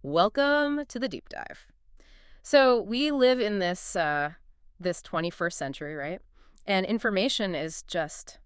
Welcome to the deep dive. So we live in this 21st century, right? And information is just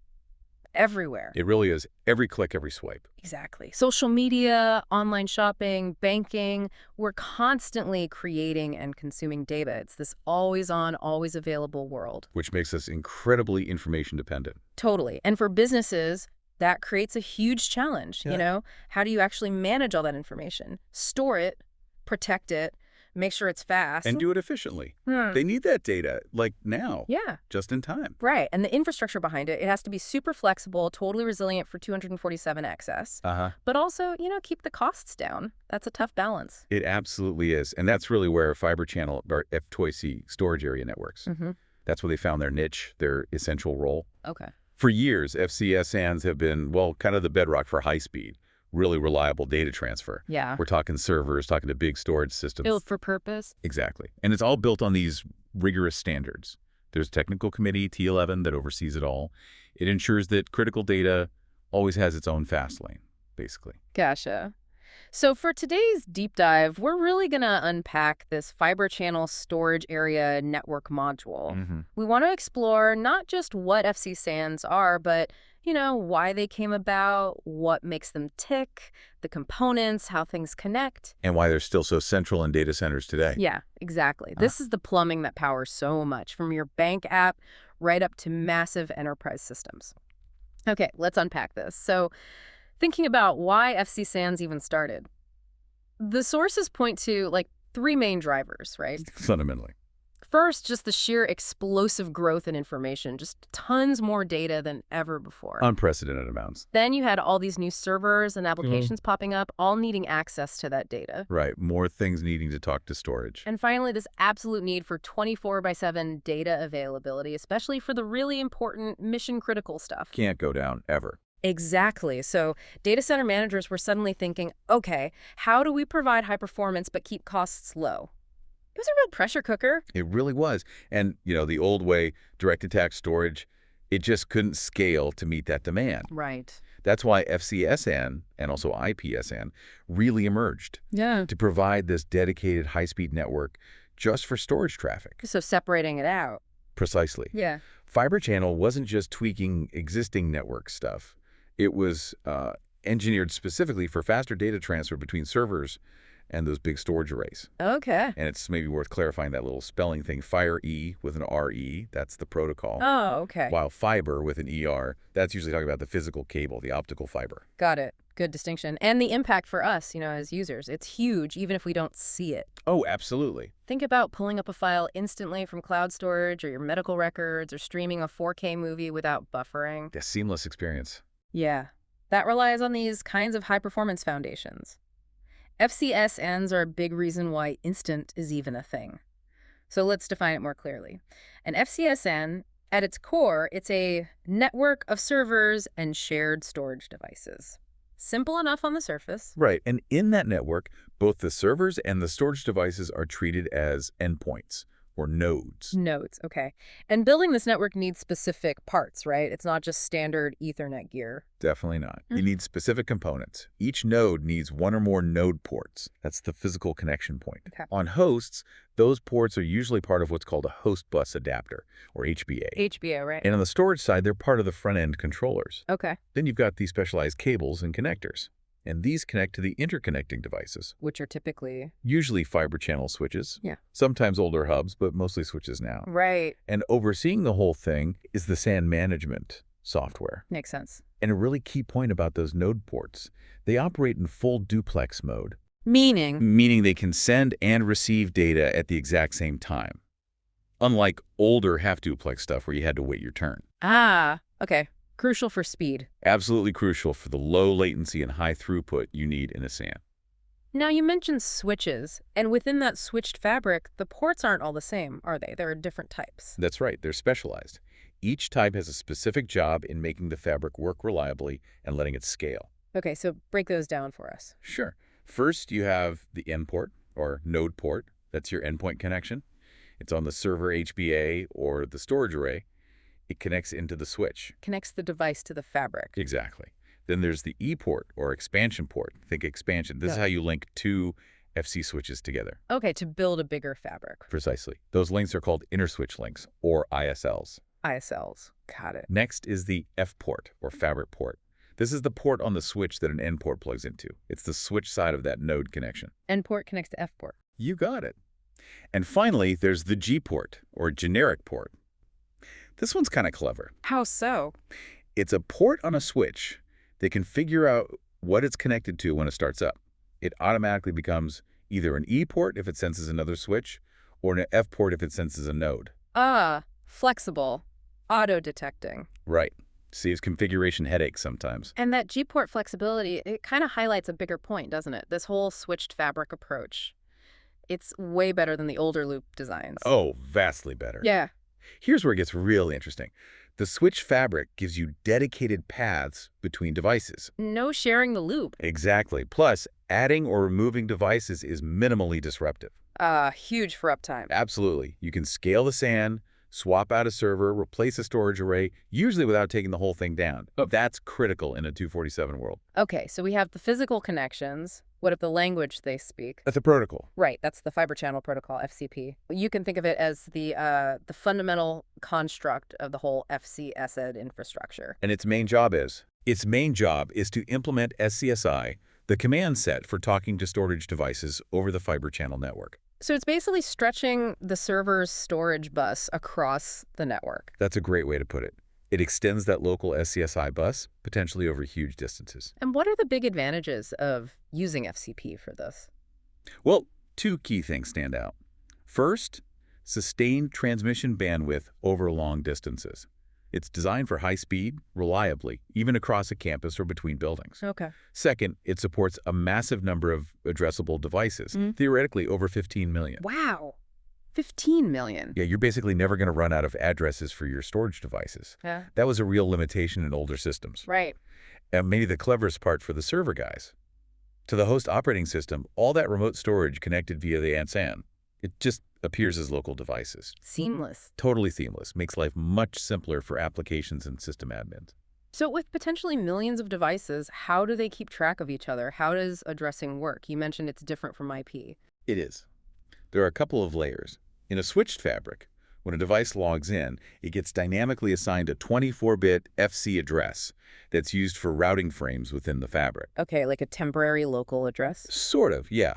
everywhere. It really is every click, every swipe. Exactly. Social media, online shopping, banking, we're constantly creating and consuming data. It's this always on, always available world. Which makes us incredibly information dependent. Totally. And for businesses, that creates a huge challenge. Yeah. How do you actually manage all that information? Store it, protect it, make sure it's fast. And do it efficiently. Hmm. They need that data, like now. Yeah. Just in time. Right. And the infrastructure behind it, it has to be super flexible, totally resilient for 247 access, but also, keep the costs down. That's a tough balance. It absolutely is. And that's really where Fiber Channel or F2C storage area networks. That's where they found their niche, their essential role. Okay. For years, FCSNs have been, well, kind of the bedrock for high speed, really reliable data transfer. Yeah. We're talking servers, talking to big storage systems. Built for purpose. Exactly. And it's all built on these rigorous standards. There's a technical committee, T11, that oversees it all. It ensures that critical data always has its own fast lane, basically. Gotcha. So for today's deep dive, we're really going to unpack this fiber channel storage area network module. We want to explore not just what FC SANs are, but why they came about, what makes them tick, the components, how things connect. And why they're still so central in data centers today. Yeah, exactly. This is the plumbing that powers so much, from your bank app right up to massive enterprise systems. Okay, let's unpack this. So thinking about why FC SANs even started, the sources point to three main drivers, right? Fundamentally. First, just the sheer explosive growth in information, just tons more data than ever before. Unprecedented amounts. Then you had all these new servers and applications popping up, all needing access to that data. Right. More things needing to talk to storage. And finally, this absolute need for 24/7 data availability, especially for the really important mission-critical stuff. Can't go down, ever. Exactly. So data center managers were suddenly thinking, okay, how do we provide high performance but keep costs low? It was a real pressure cooker. It really was. And, the old way, direct attack storage, it just couldn't scale to meet that demand. Right. That's why FCSN and also IPSN really emerged. Yeah. To provide this dedicated high-speed network just for storage traffic. So separating it out. Precisely. Yeah. Fiber Channel wasn't just tweaking existing network stuff. It was engineered specifically for faster data transfer between servers and those big storage arrays. Okay. And it's maybe worth clarifying that little spelling thing, Fire-E with an R-E, that's the protocol. Oh, okay. While fiber with an E-R, that's usually talking about the physical cable, the optical fiber. Got it. Good distinction. And the impact for us, as users, it's huge, even if we don't see it. Oh, absolutely. Think about pulling up a file instantly from cloud storage or your medical records or streaming a 4K movie without buffering. The seamless experience. Yeah. That relies on these kinds of high-performance foundations. FCSNs are a big reason why instant is even a thing. So let's define it more clearly. An FCSN, at its core, it's a network of servers and shared storage devices. Simple enough on the surface. Right. And in that network, both the servers and the storage devices are treated as endpoints or nodes. Nodes, okay. And building this network needs specific parts, right? It's not just standard Ethernet gear. Definitely not. You need specific components. Each node needs one or more node ports. That's the physical connection point. Okay. On hosts, those ports are usually part of what's called a host bus adapter, or HBA. HBA, right? And on the storage side, they're part of the front-end controllers. Okay. Then you've got these specialized cables and connectors. And these connect to the interconnecting devices. Which are typically... Usually fiber channel switches. Yeah. Sometimes older hubs, but mostly switches now. Right. And overseeing the whole thing is the SAN management software. Makes sense. And a really key point about those node ports, they operate in full duplex mode. Meaning They can send and receive data at the exact same time. Unlike older half-duplex stuff where you had to wait your turn. Ah, okay. Crucial for speed. Absolutely crucial for the low latency and high throughput you need in a SAN. Now, you mentioned switches, and within that switched fabric, the ports aren't all the same, are they? There are different types. That's right, they're specialized. Each type has a specific job in making the fabric work reliably and letting it scale. Okay, so break those down for us. Sure. First, you have the N port, or node port. That's your endpoint connection. It's on the server HBA or the storage array. It connects into the switch. Connects the device to the fabric. Exactly. Then there's the E port or expansion port. Think expansion. This is how you link two FC switches together. Okay, to build a bigger fabric. Precisely. Those links are called interswitch links, or ISLs. ISLs. Got it. Next is the F port, or fabric port. This is the port on the switch that an N port plugs into. It's the switch side of that node connection. N port connects to F port. You got it. And finally, there's the G port, or generic port. This one's kind of clever. How so? It's a port on a switch that can figure out what it's connected to when it starts up. It automatically becomes either an E port if it senses another switch, or an F port if it senses a node. Flexible. Auto-detecting. Right. Saves configuration headaches sometimes. And that G-port flexibility, it kind of highlights a bigger point, doesn't it? This whole switched fabric approach. It's way better than the older loop designs. Oh, vastly better. Yeah. Here's where it gets really interesting. The switch fabric gives you dedicated paths between devices. No sharing the loop. Exactly. Plus, adding or removing devices is minimally disruptive. Huge for uptime. Absolutely. You can scale the SAN, swap out a server, replace a storage array, usually without taking the whole thing down. That's critical in a 247 world. Okay, so we have the physical connections. What if the language they speak? That's a protocol. Right, that's the Fiber Channel Protocol, FCP. You can think of it as the fundamental construct of the whole FCSed infrastructure. And its main job is? Its main job is to implement SCSI, the command set for talking to storage devices over the Fiber Channel network. So it's basically stretching the server's storage bus across the network. That's a great way to put it. It extends that local SCSI bus, potentially over huge distances. And what are the big advantages of using FCP for this? Well, two key things stand out. First, sustained transmission bandwidth over long distances. It's designed for high speed, reliably, even across a campus or between buildings. Okay. Second, it supports a massive number of addressable devices, theoretically over 15 million. Wow. 15 million. Yeah, you're basically never going to run out of addresses for your storage devices. Yeah. That was a real limitation in older systems. Right. And maybe the cleverest part for the server guys. To the host operating system, all that remote storage connected via the ANSAN, it just appears as local devices. Seamless. Totally seamless. Makes life much simpler for applications and system admins. So with potentially millions of devices, how do they keep track of each other? How does addressing work? You mentioned it's different from IP. It is. There are a couple of layers. In a switched fabric, when a device logs in, it gets dynamically assigned a 24-bit FC address that's used for routing frames within the fabric. Okay, like a temporary local address? Sort of, yeah.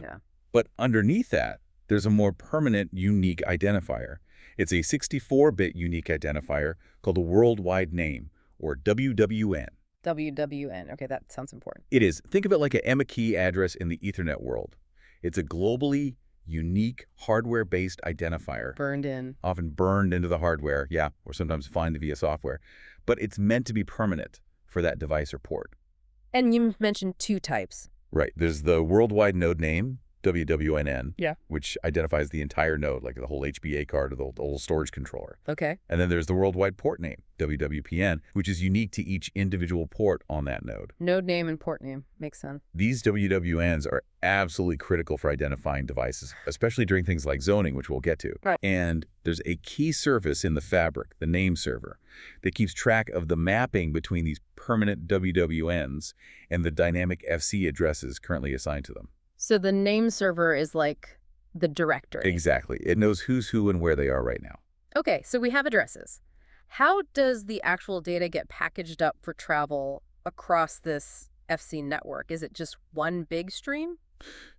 But underneath that, there's a more permanent unique identifier. It's a 64-bit unique identifier called a worldwide name, or WWN. WWN. Okay, that sounds important. It is. Think of it like an EMA key address in the Ethernet world. It's a globally unique hardware-based identifier. Burned in. Often burned into the hardware, yeah, or sometimes defined via software. But it's meant to be permanent for that device or port. And you mentioned two types. Right. There's the worldwide node name, WWNN, Yeah. which identifies the entire node, like the whole HBA card or the whole storage controller. Okay. And then there's the worldwide port name, WWPN, which is unique to each individual port on that node. Node name and port name. Makes sense. These WWNs are absolutely critical for identifying devices, especially during things like zoning, which we'll get to. Right. And there's a key service in the fabric, the name server, that keeps track of the mapping between these permanent WWNs and the dynamic FC addresses currently assigned to them. So the name server is like the directory. Exactly. It knows who's who and where they are right now. Okay, so we have addresses. How does the actual data get packaged up for travel across this FC network? Is it just one big stream?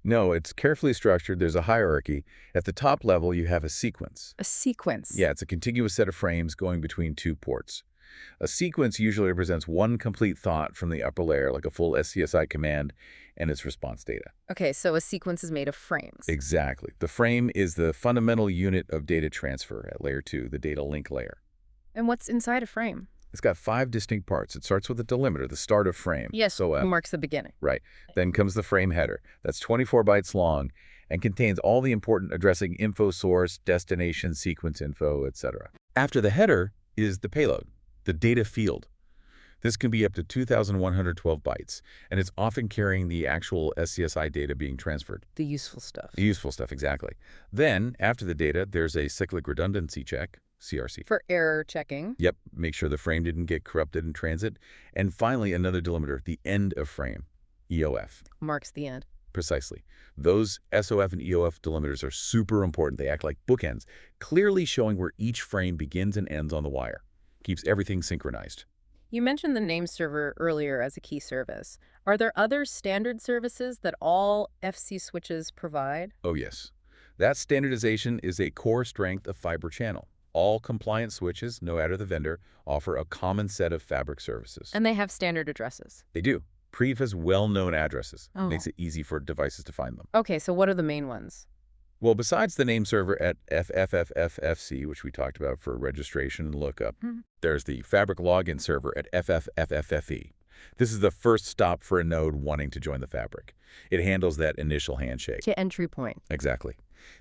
No, it's carefully structured. There's a hierarchy. At the top level, you have a sequence. A sequence. Yeah, it's a contiguous set of frames going between two ports. A sequence usually represents one complete thought from the upper layer, like a full SCSI command and its response data. Okay, so a sequence is made of frames. Exactly. The frame is the fundamental unit of data transfer at layer 2, the data link layer. And what's inside a frame? It's got 5 distinct parts. It starts with a delimiter, the start of frame. Yes, So, marks the beginning. right. Then comes the frame header. That's 24 bytes long and contains all the important addressing info source, destination, sequence info, etc. After the header is the payload, the data field. This can be up to 2,112 bytes, and it's often carrying the actual SCSI data being transferred. The useful stuff. The useful stuff, exactly. Then, after the data, there's a cyclic redundancy check, CRC. For error checking. Yep, make sure the frame didn't get corrupted in transit. And finally, another delimiter, the end of frame, EOF. Marks the end. Precisely. Those SOF and EOF delimiters are super important. They act like bookends, clearly showing where each frame begins and ends on the wire. Keeps everything synchronized. You mentioned the name server earlier as a key service. Are there other standard services that all FC switches provide? Oh yes. That standardization is a core strength of Fibre Channel. All compliant switches, no matter the vendor, offer a common set of fabric services. And they have standard addresses. They do. Prev has well-known addresses. Oh. Makes it easy for devices to find them. Okay, so what are the main ones? Well, besides the name server at FFFFFC, which we talked about for registration and lookup, there's the Fabric Login server at FFFFFE. This is the first stop for a node wanting to join the Fabric. It handles that initial handshake. To entry point. Exactly.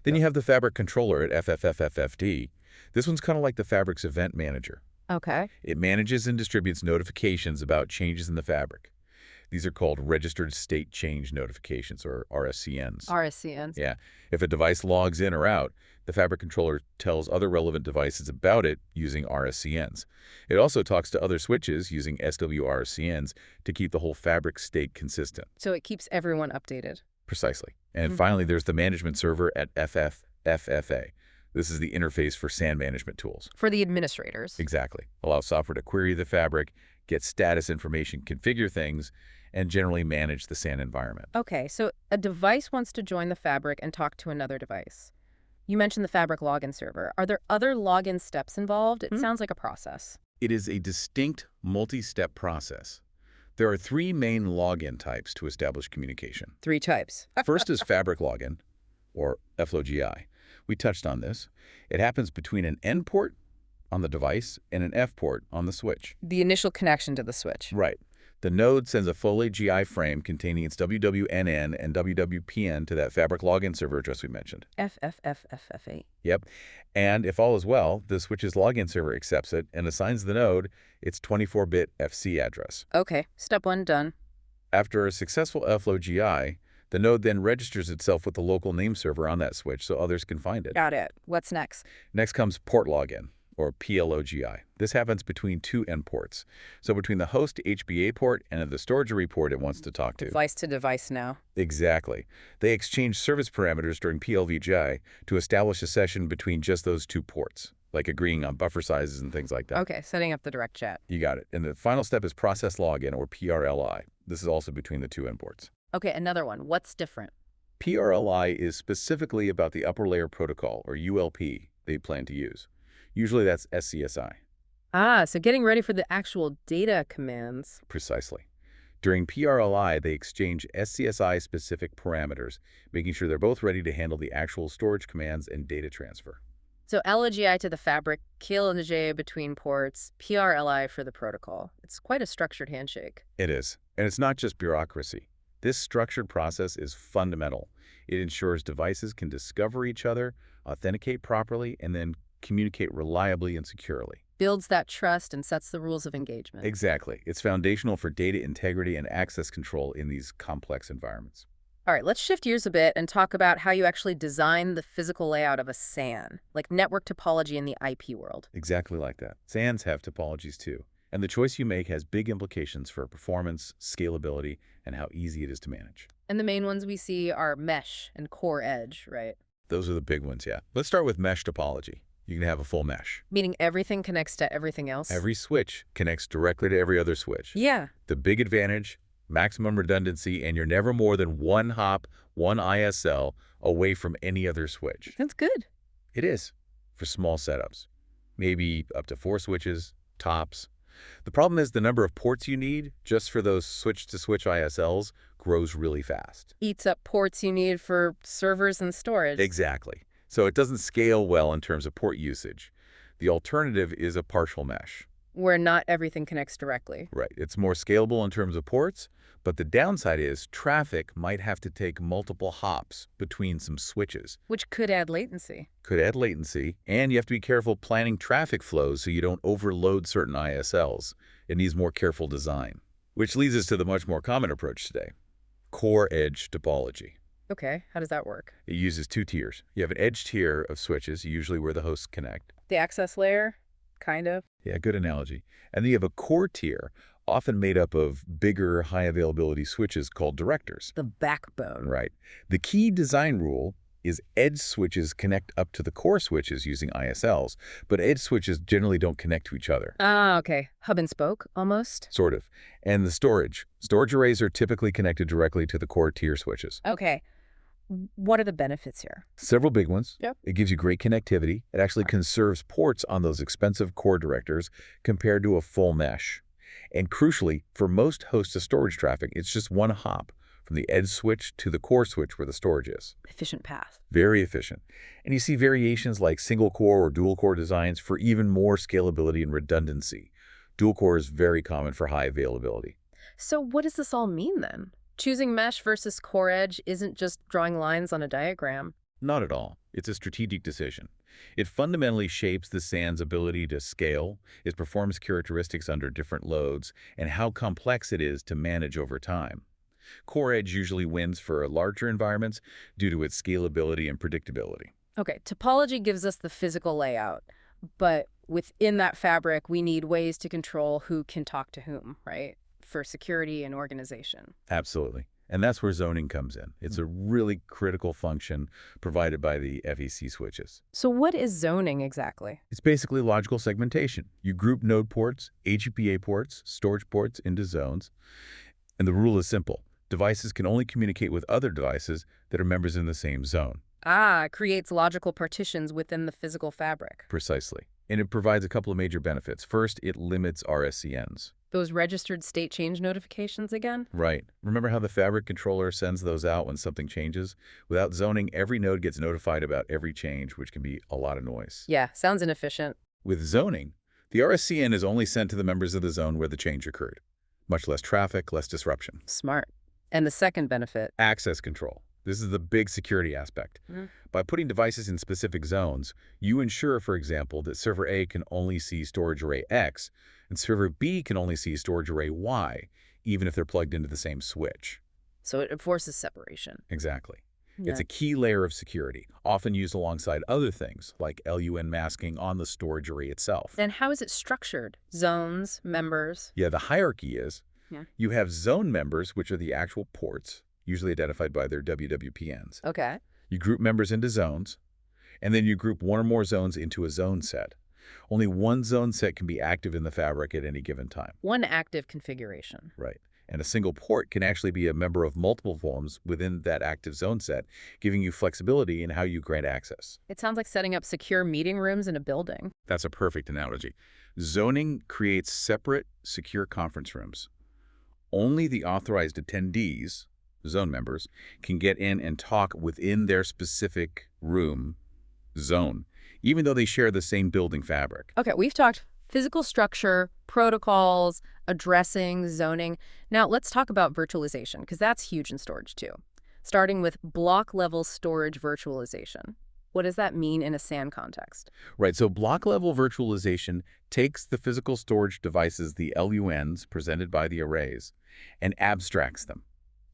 Then you have the Fabric Controller at FFFFFD. This one's kind of like the Fabric's event manager. Okay. It manages and distributes notifications about changes in the Fabric. These are called Registered State Change Notifications, or RSCNs. RSCNs. Yeah. If a device logs in or out, the Fabric Controller tells other relevant devices about it using RSCNs. It also talks to other switches using SWRCNs to keep the whole Fabric state consistent. So it keeps everyone updated. Precisely. And finally, there's the management server at FFFFA. This is the interface for SAN management tools. For the administrators. Exactly. Allows software to query the Fabric, get status information, configure things, and generally manage the SAN environment. Okay, so a device wants to join the Fabric and talk to another device. You mentioned the Fabric login server. Are there other login steps involved? It sounds like a process. It is a distinct multi-step process. There are three main login types to establish communication. 3 types. First is Fabric login, or FLOGI. We touched on this. It happens between an N port on the device and an F port on the switch. The initial connection to the switch. Right. The node sends a full AGI frame containing its WWNN and WWPN to that Fabric login server address we mentioned. FFFFFA. Yep. And if all is well, the switch's login server accepts it and assigns the node its 24-bit FC address. Okay, step 1 done. After a successful FLOGI, the node then registers itself with the local name server on that switch so others can find it. Got it. What's next? Next comes port login, or PLOGI. This happens between 2 N ports, so between the host HBA port and the storage port it wants to talk to. Device to device now. Exactly. They exchange service parameters during PLVGI to establish a session between just those 2 ports, like agreeing on buffer sizes and things like that. Okay, setting up the direct chat. You got it. And the final step is process login, or PRLI. This is also between the 2 N ports. Okay, another one. What's different? PRLI is specifically about the upper layer protocol, or ULP, they plan to use. Usually that's SCSI. Ah, so getting ready for the actual data commands. Precisely. During PRLI, they exchange SCSI-specific parameters, making sure they're both ready to handle the actual storage commands and data transfer. So LGI to the Fabric, KLJ between ports, PRLI for the protocol. It's quite a structured handshake. It is. And it's not just bureaucracy. This structured process is fundamental. It ensures devices can discover each other, authenticate properly, and then communicate reliably and securely. Builds that trust and sets the rules of engagement. Exactly. It's foundational for data integrity and access control in these complex environments. All right, let's shift gears a bit and talk about how you actually design the physical layout of a SAN, like network topology in the IP world. Exactly like that. SANs have topologies too. And the choice you make has big implications for performance, scalability, and how easy it is to manage. And the main ones we see are mesh and core edge, right? Those are the big ones, yeah. Let's start with mesh topology. You can have a full mesh. Meaning everything connects to everything else? Every switch connects directly to every other switch. Yeah. The big advantage, maximum redundancy, and you're never more than one hop, one ISL away from any other switch. That's good. It is, for small setups. Maybe up to 4 switches, tops. The problem is the number of ports you need just for those switch-to-switch ISLs grows really fast. Eats up ports you need for servers and storage. Exactly. So it doesn't scale well in terms of port usage. The alternative is a partial mesh. Where not everything connects directly. Right. It's more scalable in terms of ports, but the downside is traffic might have to take multiple hops between some switches. Which could add latency. Could add latency, and you have to be careful planning traffic flows so you don't overload certain ISLs. It needs more careful design. Which leads us to the much more common approach today, core edge topology. Okay, how does that work? It uses 2 tiers. You have an edge tier of switches, usually where the hosts connect. The access layer, kind of. Yeah, good analogy. And then you have a core tier, often made up of bigger, high-availability switches called directors. The backbone. Right. The key design rule is edge switches connect up to the core switches using ISLs, but edge switches generally don't connect to each other. Ah, okay. Hub and spoke, almost. Sort of. And the storage. Storage arrays are typically connected directly to the core tier switches. Okay. What are the benefits here? Several big ones. Yep. It gives you great connectivity. It actually conserves ports on those expensive core directors compared to a full mesh. And crucially, for most hosts of storage traffic, it's just one hop from the edge switch to the core switch where the storage is. Efficient path. Very efficient. And you see variations like single-core or dual-core designs for even more scalability and redundancy. Dual-core is very common for high availability. So what does this all mean then? Choosing mesh versus core edge isn't just drawing lines on a diagram. Not at all. It's a strategic decision. It fundamentally shapes the SAN's ability to scale, its performance characteristics under different loads, and how complex it is to manage over time. Core edge usually wins for larger environments due to its scalability and predictability. Okay, topology gives us the physical layout, but within that fabric, we need ways to control who can talk to whom, right? For security and organization. Absolutely. And that's where zoning comes in. It's a really critical function provided by the FEC switches. So what is zoning exactly? It's basically logical segmentation. You group node ports, HPA ports, storage ports into zones. And the rule is simple. Devices can only communicate with other devices that are members in the same zone. Ah, it creates logical partitions within the physical fabric. Precisely. And it provides a couple of major benefits. First, it limits RSCNs. Those registered state change notifications again? Right. Remember how the fabric controller sends those out when something changes? Without zoning, every node gets notified about every change, which can be a lot of noise. Yeah, sounds inefficient. With zoning, the RSCN is only sent to the members of the zone where the change occurred. Much less traffic, less disruption. Smart. And the second benefit? Access control. This is the big security aspect. By putting devices in specific zones, you ensure, for example, that server A can only see storage array X, and server B can only see storage array Y, even if they're plugged into the same switch. So it enforces separation. Exactly. Yeah. It's a key layer of security, often used alongside other things, like LUN masking on the storage array itself. And how is it structured? Zones, members? Yeah, the hierarchy is, you have zone members, which are the actual ports, usually identified by their WWPNs. Okay. You group members into zones, and then you group one or more zones into a zone set. Only one zone set can be active in the fabric at any given time. One active configuration. Right. And a single port can actually be a member of multiple forms within that active zone set, giving you flexibility in how you grant access. It sounds like setting up secure meeting rooms in a building. That's a perfect analogy. Zoning creates separate, secure conference rooms. Only the authorized attendees, zone members, can get in and talk within their specific room, zone, even though they share the same building fabric. Okay, we've talked physical structure, protocols, addressing, zoning. Now let's talk about virtualization, because that's huge in storage too. Starting with block-level storage virtualization. What does that mean in a SAN context? Right, so block-level virtualization takes the physical storage devices, the LUNs presented by the arrays, and abstracts them.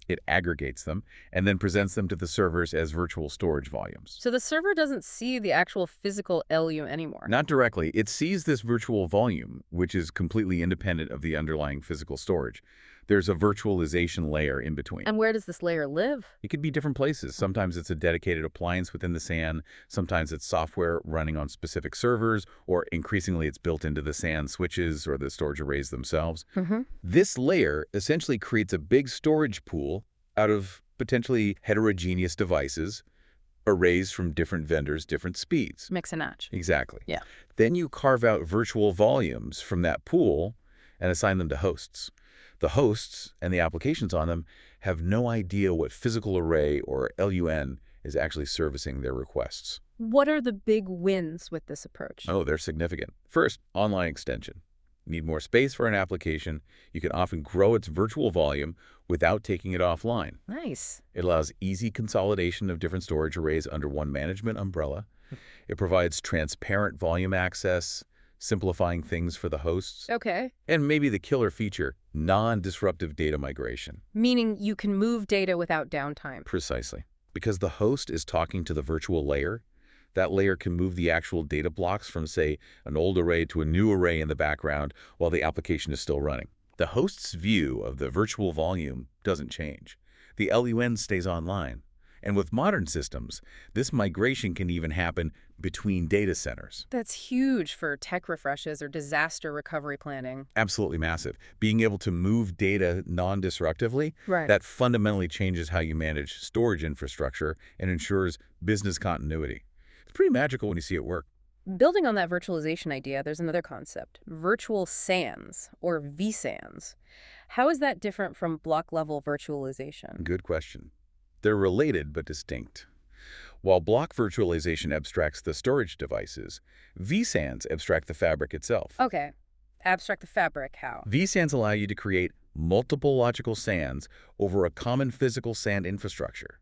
It aggregates them and then presents them to the servers as virtual storage volumes. So the server doesn't see the actual physical LU anymore? Not directly. It sees this virtual volume, which is completely independent of the underlying physical storage. There's a virtualization layer in between. And where does this layer live? It could be different places. Sometimes it's a dedicated appliance within the SAN. Sometimes it's software running on specific servers, or increasingly it's built into the SAN switches or the storage arrays themselves. This layer essentially creates a big storage pool out of potentially heterogeneous devices, arrays from different vendors, different speeds. Mix and match. Exactly. Yeah. Then you carve out virtual volumes from that pool and assign them to hosts. The hosts and the applications on them have no idea what physical array or LUN is actually servicing their requests. What are the big wins with this approach? Oh, they're significant. First, online extension. You need more space for an application. You can often grow its virtual volume without taking it offline. Nice. It allows easy consolidation of different storage arrays under one management umbrella. It provides transparent volume access, simplifying things for the hosts. Okay. And maybe the killer feature, non-disruptive data migration. Meaning you can move data without downtime. Precisely. Because the host is talking to the virtual layer, that layer can move the actual data blocks from, say, an old array to a new array in the background while the application is still running. The host's view of the virtual volume doesn't change. The LUN stays online. And with modern systems, this migration can even happen between data centers. That's huge for tech refreshes or disaster recovery planning. Absolutely massive. Being able to move data non-disruptively, Right. that fundamentally changes how you manage storage infrastructure and ensures business continuity. It's pretty magical when you see it work. Building on that virtualization idea, there's another concept, virtual SANs, or vSANs. How is that different from block-level virtualization? Good question. They're related but distinct. While block virtualization abstracts the storage devices, vSANs abstract the fabric itself. Okay. Abstract the fabric, how? vSANs allow you to create multiple logical SANs over a common physical SAN infrastructure.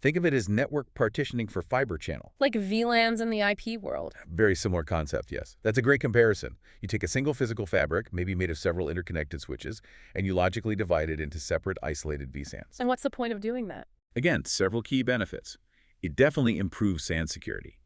Think of it as network partitioning for fiber channel. Like VLANs in the IP world. Very similar concept, yes. That's a great comparison. You take a single physical fabric, maybe made of several interconnected switches, and you logically divide it into separate, isolated vSANs. And what's the point of doing that? Again, several key benefits. It definitely improves SAN security.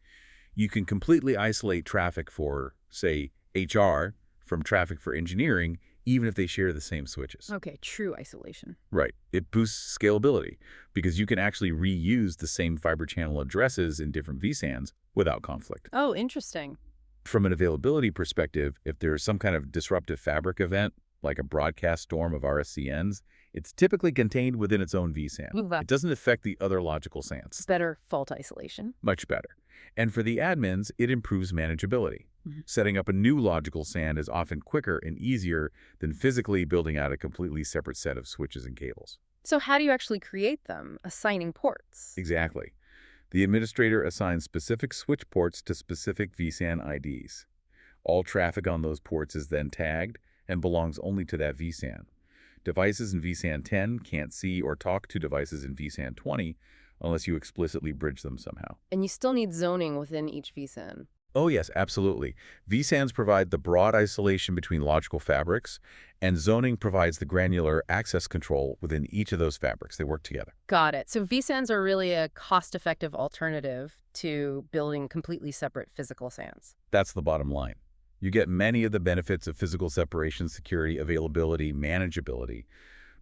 You can completely isolate traffic for, say, HR from traffic for engineering, even if they share the same switches. Okay, true isolation. Right. It boosts scalability because you can actually reuse the same fiber channel addresses in different vSANs without conflict. Oh, interesting. From an availability perspective, if there's some kind of disruptive fabric event, like a broadcast storm of RSCNs, it's typically contained within its own vSAN. It doesn't affect the other logical SANs. Better fault isolation. Much better. And for the admins, it improves manageability. Setting up a new logical SAN is often quicker and easier than physically building out a completely separate set of switches and cables. So how do you actually create them? Assigning ports? Exactly. The administrator assigns specific switch ports to specific vSAN IDs. All traffic on those ports is then tagged and belongs only to that vSAN. Devices in vSAN 10 can't see or talk to devices in vSAN 20 unless you explicitly bridge them somehow. And you still need zoning within each vSAN. Oh yes, absolutely. vSANs provide the broad isolation between logical fabrics, and zoning provides the granular access control within each of those fabrics. They work together. Got it. So vSANs are really a cost-effective alternative to building completely separate physical SANs. That's the bottom line. You get many of the benefits of physical separation, security, availability, manageability,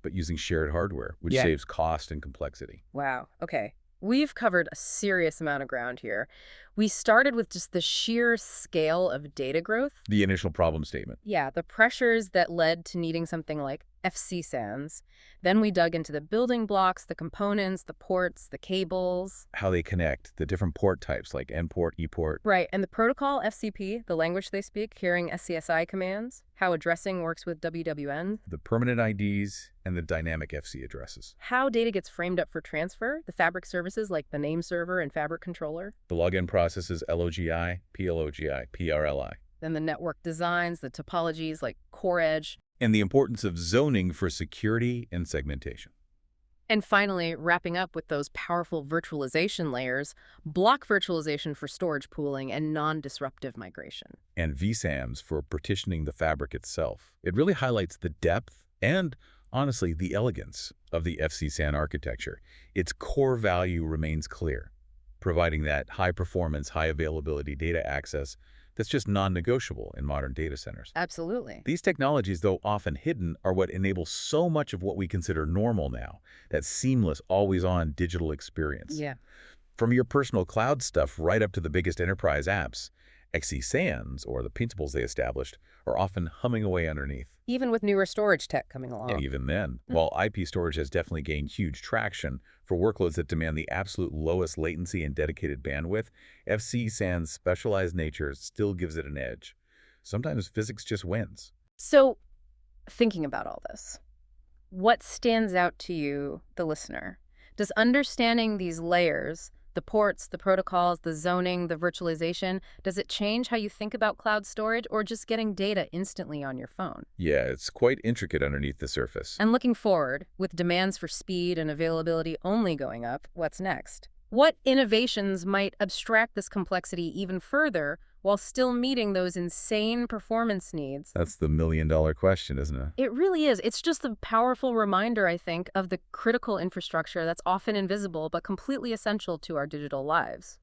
but using shared hardware, which saves cost and complexity. Wow. Okay. We've covered a serious amount of ground here. We started with just the sheer scale of data growth. The initial problem statement. Yeah, the pressures that led to needing something like FC SANs. Then we dug into the building blocks, the components, the ports, the cables. How they connect, the different port types like N port, E port. Right, and the protocol, FCP, the language they speak, hearing SCSI commands, how addressing works with WWN. The permanent IDs and the dynamic FC addresses. How data gets framed up for transfer, the fabric services like the name server and fabric controller. The login processes LOGI, PLOGI, PRLI. Then the network designs, the topologies like core edge. And the importance of zoning for security and segmentation. And finally, wrapping up with those powerful virtualization layers, block virtualization for storage pooling and non-disruptive migration. And vSANs for partitioning the fabric itself. It really highlights the depth and, honestly, the elegance of the FC-SAN architecture. Its core value remains clear, providing that high-performance, high-availability data access that's just non-negotiable in modern data centers. Absolutely. These technologies, though often hidden, are what enable so much of what we consider normal now, that seamless, always-on digital experience. Yeah. From your personal cloud stuff right up to the biggest enterprise apps, XC-SANs, or the principles they established, are often humming away underneath. Even with newer storage tech coming along. And even then, while IP storage has definitely gained huge traction for workloads that demand the absolute lowest latency and dedicated bandwidth, FC-SAN's specialized nature still gives it an edge. Sometimes physics just wins. So, thinking about all this, what stands out to you, the listener? Does understanding these layers, the ports, the protocols, the zoning, the virtualization, does it change how you think about cloud storage or just getting data instantly on your phone? Yeah, it's quite intricate underneath the surface. And looking forward, with demands for speed and availability only going up, what's next? What innovations might abstract this complexity even further while still meeting those insane performance needs? That's the million-dollar question, isn't it? It really is. It's just a powerful reminder, I think, of the critical infrastructure that's often invisible but completely essential to our digital lives.